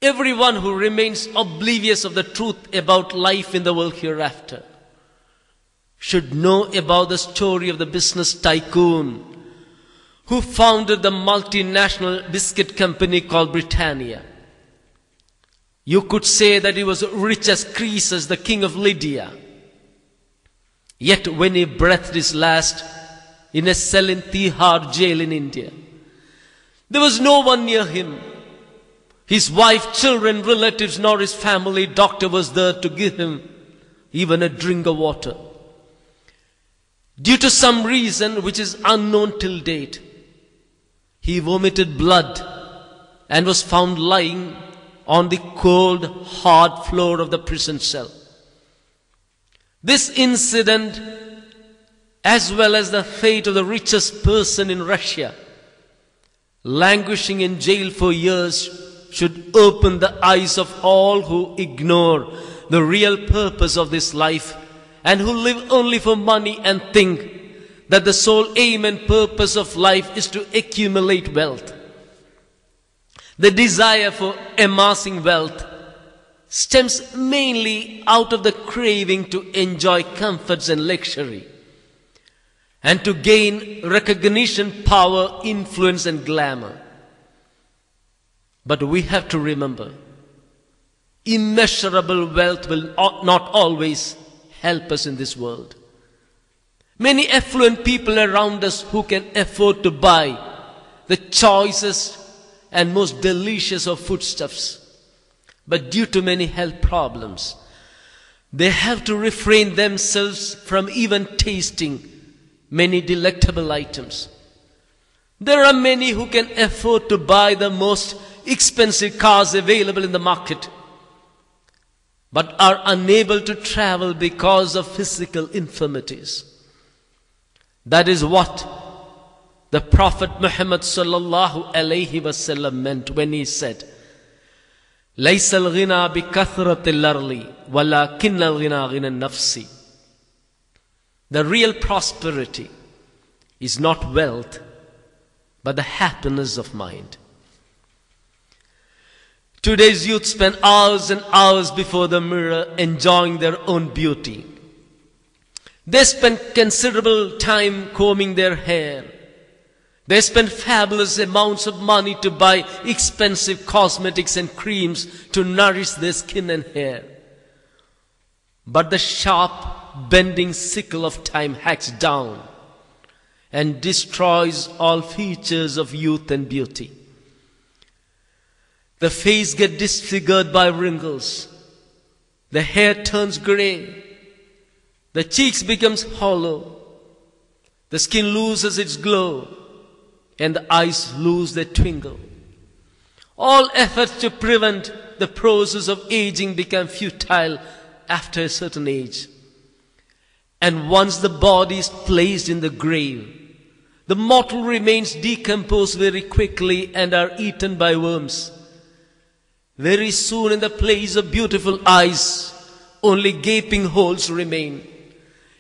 Everyone who remains oblivious of the truth about life in the world hereafter should know about the story of the business tycoon who founded the multinational biscuit company called Britannia. You could say that he was rich as Croesus, the king of Lydia. Yet when he breathed his last in a cell in Tihar jail in India, there was no one near him. His wife, children, relatives, nor his family doctor was there to give him even a drink of water. Due to some reason which is unknown till date, he vomited blood and was found lying on the cold, hard floor of the prison cell. This incident, as well as the fate of the richest person in Russia, languishing in jail for years, should open the eyes of all who ignore the real purpose of this life and who live only for money and think that the sole aim and purpose of life is to accumulate wealth. The desire for amassing wealth stems mainly out of the craving to enjoy comforts and luxury and to gain recognition, power, influence and glamour. But we have to remember, immeasurable wealth will not always help us in this world. Many affluent people around us who can afford to buy the choicest and most delicious of foodstuffs, but due to many health problems, they have to refrain themselves from even tasting many delectable items. There are many who can afford to buy the most expensive cars available in the market, but are unable to travel because of physical infirmities. That is what the Prophet Muhammad sallallahu alaihi wasallam meant when he said, "Laysa al-ghina bi kathrati al-arli, walakin al-ghina ghina nafsi." The real prosperity is not wealth, but the happiness of mind. Today's youth spend hours and hours before the mirror enjoying their own beauty. They spend considerable time combing their hair. They spend fabulous amounts of money to buy expensive cosmetics and creams to nourish their skin and hair. But the sharp, bending sickle of time hacks down and destroys all features of youth and beauty. The face gets disfigured by wrinkles. The hair turns gray. The cheeks becomes hollow. The skin loses its glow. And the eyes lose their twinkle. All efforts to prevent the process of aging become futile after a certain age. And once the body is placed in the grave, the mortal remains decomposed very quickly and are eaten by worms. Very soon in the place of beautiful eyes, only gaping holes remain.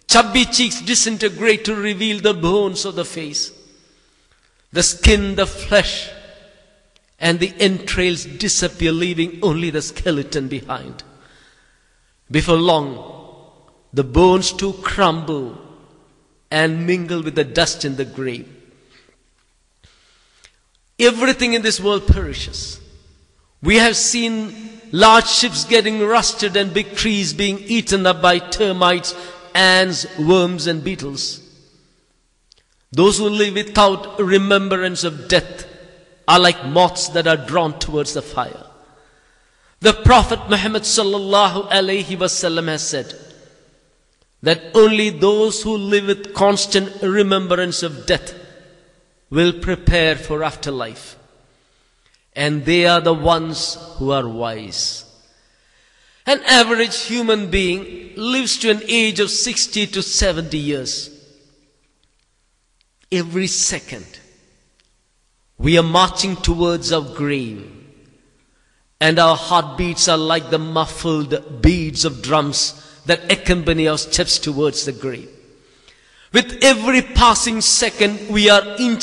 Chubby cheeks disintegrate to reveal the bones of the face. The skin, the flesh, and the entrails disappear, leaving only the skeleton behind. Before long, the bones too crumble and mingle with the dust in the grave. Everything in this world perishes. We have seen large ships getting rusted and big trees being eaten up by termites, ants, worms and beetles. Those who live without remembrance of death are like moths that are drawn towards the fire. The Prophet Muhammad sallallahu alaihi wasallam has said that only those who live with constant remembrance of death will prepare for afterlife. And they are the ones who are wise. An average human being lives to an age of 60 to 70 years. Every second, we are marching towards our grave, and our heartbeats are like the muffled beats of drums that accompany our steps towards the grave. With every passing second, we are inching